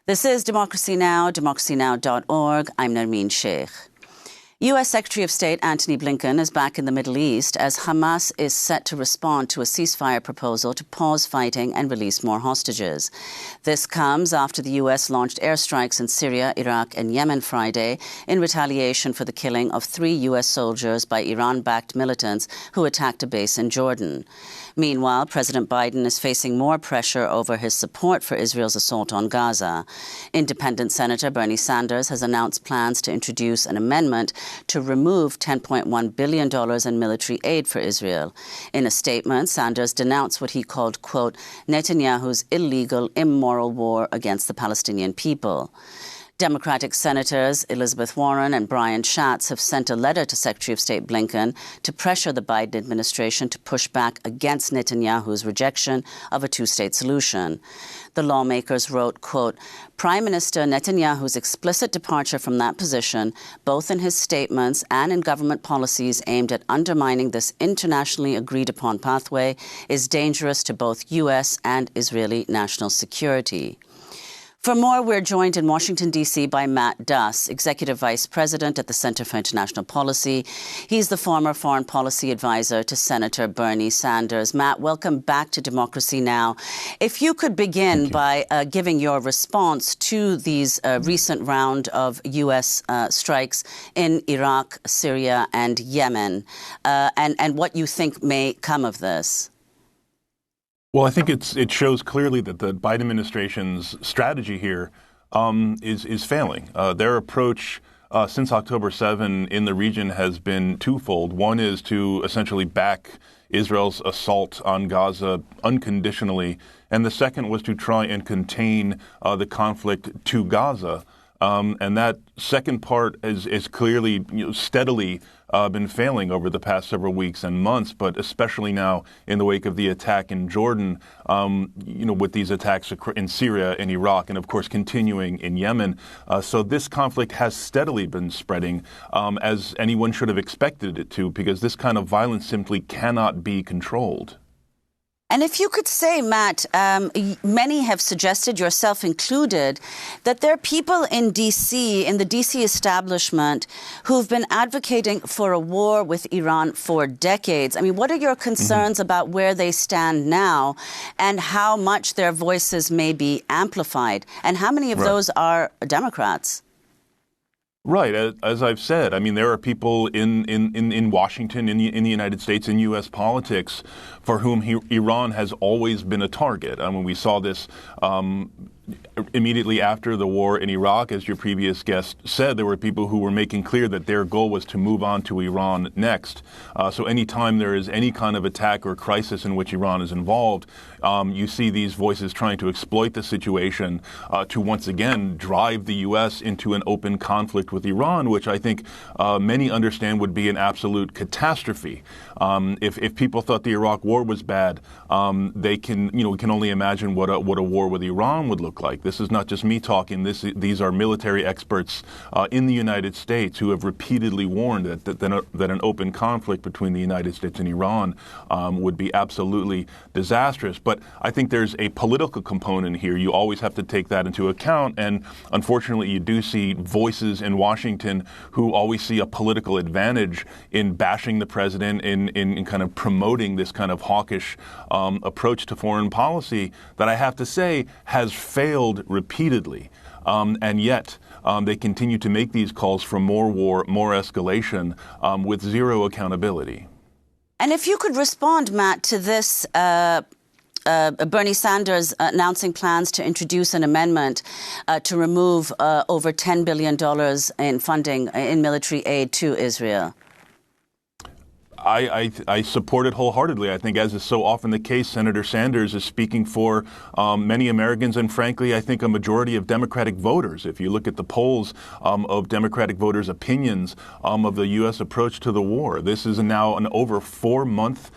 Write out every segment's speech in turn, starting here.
This is Democracy Now!, democracynow.org. I'm Nermeen Sheikh. U.S. Secretary of State Antony Blinken is back in the Middle East as Hamas is set to respond to a ceasefire proposal to pause fighting and release more hostages. This comes after the U.S. launched airstrikes in Syria, Iraq and Yemen Friday in retaliation for the killing of 3 U.S. soldiers by Iran-backed militants who attacked a base in Jordan. Meanwhile, President Biden is facing more pressure over his support for Israel's assault on Gaza. Independent Senator Bernie Sanders has announced plans to introduce an amendment to remove $10.1 billion in military aid for Israel. In a statement, Sanders denounced what he called, quote, Netanyahu's illegal, immoral war against the Palestinian people. Democratic Senators Elizabeth Warren and Brian Schatz have sent a letter to Secretary of State Blinken to pressure the Biden administration to push back against Netanyahu's rejection of a two-state solution. The lawmakers wrote, quote, Prime Minister Netanyahu's explicit departure from that position, both in his statements and in government policies aimed at undermining this internationally agreed-upon pathway, is dangerous to both U.S. and Israeli national security. For more, we're joined in Washington, D.C. by Matt Duss, Executive Vice President at the Center for International Policy. He's the former foreign policy advisor to Senator Bernie Sanders. Matt, welcome back to Democracy Now! If you could begin by giving your response to these recent round of U.S. strikes in Iraq, Syria and Yemen, and what you think may come of this. Well, I think it shows clearly that the Biden administration's strategy here is failing. Their approach since October 7 in the region has been twofold. One is to essentially back Israel's assault on Gaza unconditionally, and the second was to try and contain the conflict to Gaza. And that second part is clearly, steadily been failing over the past several weeks and months, but especially now in the wake of the attack in Jordan, with these attacks in Syria and Iraq, and of course continuing in Yemen. So this conflict has steadily been spreading, as anyone should have expected it to, because this kind of violence simply cannot be controlled. And if you could say, Matt, many have suggested, yourself included, that there are people in D.C., in the D.C. establishment, who've been advocating for a war with Iran for decades. I mean, what are your concerns about where they stand now and how much their voices may be amplified? And how many of those are Democrats? Right. As I've said, I mean, there are people in Washington, in the United States, in U.S. politics, for whom Iran has always been a target. I mean, we saw this immediately after the war in Iraq. As your previous guest said, there were people who were making clear that their goal was to move on to Iran next. So anytime there is any kind of attack or crisis in which Iran is involved, you see these voices trying to exploit the situation to once again drive the U.S. into an open conflict with Iran, which I think many understand would be an absolute catastrophe. If people thought the Iraq war was bad, we can only imagine what a war with Iran would look like. This is not just me talking. These are military experts in the United States who have repeatedly warned that an open conflict between the United States and Iran would be absolutely disastrous. But I think there's a political component here. You always have to take that into account. And unfortunately, you do see voices in Washington who always see a political advantage in bashing the president, in kind of promoting this kind of hawkish approach to foreign policy that I have to say has failed repeatedly. And yet they continue to make these calls for more war, more escalation, with zero accountability. And if you could respond, Matt, to this Bernie Sanders announcing plans to introduce an amendment to remove over $10 billion in funding in military aid to Israel. I support it wholeheartedly. I think, as is so often the case, Senator Sanders is speaking for many Americans and, frankly, I think a majority of Democratic voters. If you look at the polls of Democratic voters' opinions of the U.S. approach to the war, this is now an over 4-month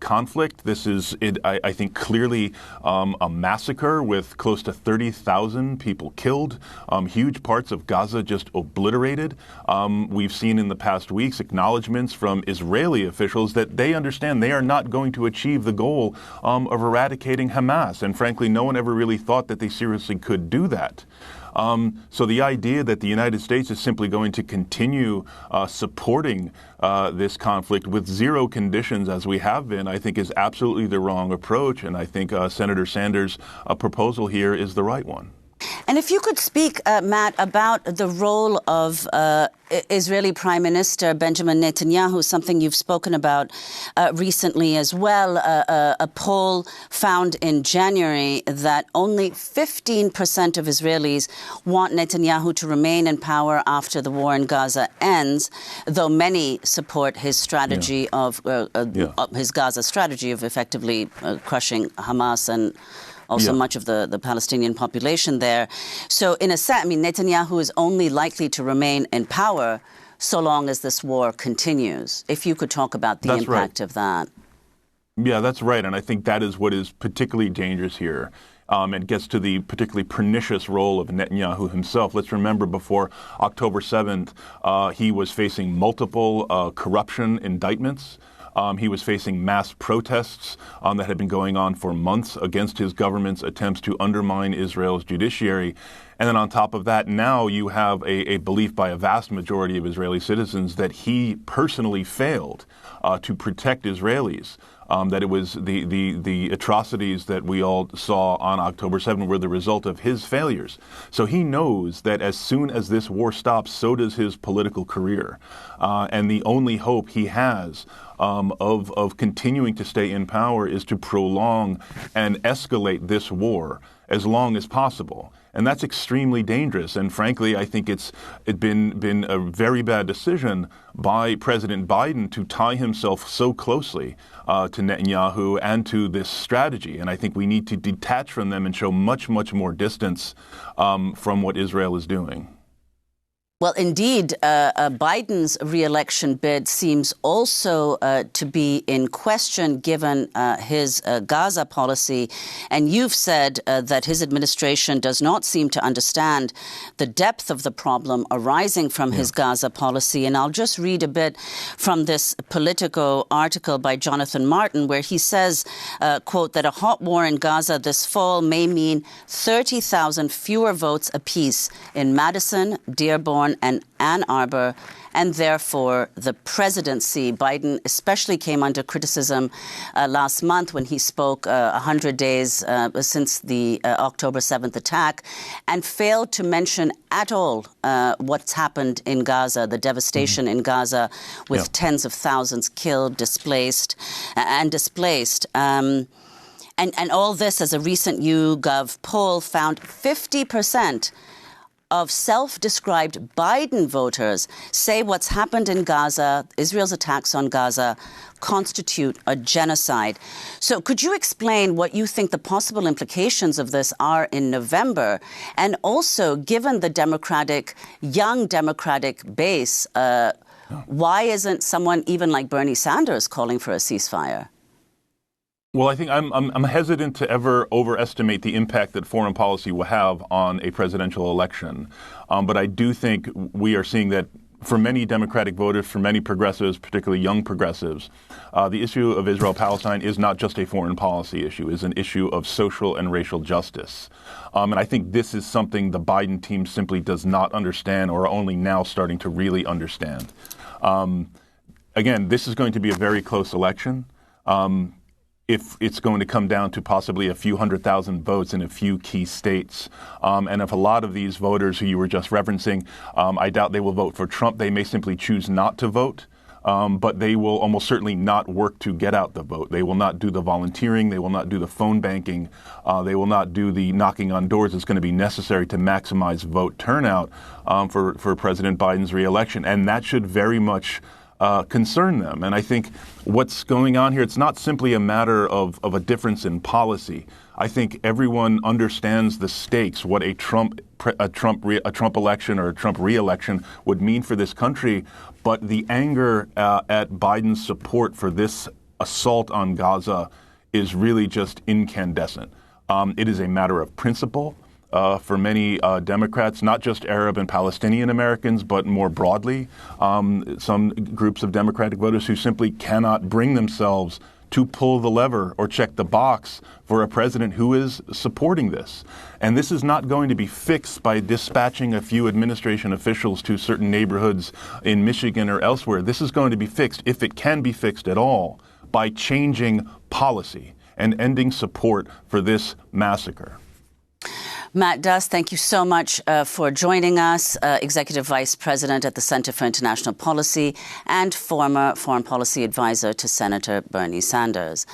conflict. This is, I think, clearly a massacre with close to 30,000 people killed, huge parts of Gaza just obliterated. We've seen in the past weeks acknowledgments from Israeli Israeli officials that they understand they are not going to achieve the goal of eradicating Hamas. And frankly, no one ever really thought that they seriously could do that. So the idea that the United States is simply going to continue supporting this conflict with zero conditions as we have been, I think is absolutely the wrong approach. And I think Senator Sanders' proposal here is the right one. And if you could speak, Matt, about the role of Israeli Prime Minister Benjamin Netanyahu, something you've spoken about recently as well. A poll found in January that only 15% of Israelis want Netanyahu to remain in power after the war in Gaza ends, though many support his strategy of his Gaza strategy of effectively crushing Hamas and also much of the Palestinian population there. So in a sense, I mean, Netanyahu is only likely to remain in power so long as this war continues. If you could talk about the impact of that. Yeah, that's right. And I think that is what is particularly dangerous here. It gets to the particularly pernicious role of Netanyahu himself. Let's remember before October 7th, he was facing multiple corruption indictments. He was facing mass protests that had been going on for months against his government's attempts to undermine Israel's judiciary. And then on top of that, now you have a belief by a vast majority of Israeli citizens that he personally failed to protect Israelis. That it was the atrocities that we all saw on October 7th were the result of his failures. So he knows that as soon as this war stops, so does his political career. And the only hope he has of continuing to stay in power is to prolong and escalate this war as long as possible. And that's extremely dangerous. And frankly, I think it's been a very bad decision by President Biden to tie himself so closely to Netanyahu and to this strategy. And I think we need to detach from them and show much, much more distance from what Israel is doing. Well, indeed, Biden's re-election bid seems also to be in question given his Gaza policy. And you've said that his administration does not seem to understand the depth of the problem arising from his Gaza policy. And I'll just read a bit from this Politico article by Jonathan Martin, where he says, quote, that a hot war in Gaza this fall may mean 30,000 fewer votes apiece in Madison, Dearborn, and Ann Arbor, and therefore the presidency. Biden especially came under criticism last month when he spoke 100 days since the October 7th attack and failed to mention at all what's happened in Gaza, the devastation in Gaza with tens of thousands killed, displaced. And all this, as a recent YouGov poll found, 50% of self-described Biden voters say what's happened in Gaza, Israel's attacks on Gaza, constitute a genocide. So could you explain what you think the possible implications of this are in November? And also, given the young Democratic base, why isn't someone even like Bernie Sanders calling for a ceasefire? Well, I think I'm hesitant to ever overestimate the impact that foreign policy will have on a presidential election. But I do think we are seeing that for many Democratic voters, for many progressives, particularly young progressives, the issue of Israel-Palestine is not just a foreign policy issue, it's an issue of social and racial justice. And I think this is something the Biden team simply does not understand or are only now starting to really understand. Again, this is going to be a very close election. If it's going to come down to possibly a few 100,000 votes in a few key states. And if a lot of these voters who you were just referencing, I doubt they will vote for Trump. They may simply choose not to vote, but they will almost certainly not work to get out the vote. They will not do the volunteering. They will not do the phone banking. They will not do the knocking on doors that's going to be necessary to maximize vote turnout for President Biden's reelection. And that should very much concern them. And I think what's going on here, it's not simply a matter of a difference in policy. I think everyone understands the stakes, what a Trump election or a Trump re-election would mean for this country. But the anger at Biden's support for this assault on Gaza is really just incandescent. It is a matter of principle. for many Democrats, not just Arab and Palestinian Americans, but more broadly, some groups of Democratic voters who simply cannot bring themselves to pull the lever or check the box for a president who is supporting this. And this is not going to be fixed by dispatching a few administration officials to certain neighborhoods in Michigan or elsewhere. This is going to be fixed, if it can be fixed at all, by changing policy and ending support for this massacre. Matt Duss, thank you so much for joining us, Executive Vice President at the Center for International Policy and former Foreign Policy Advisor to Senator Bernie Sanders.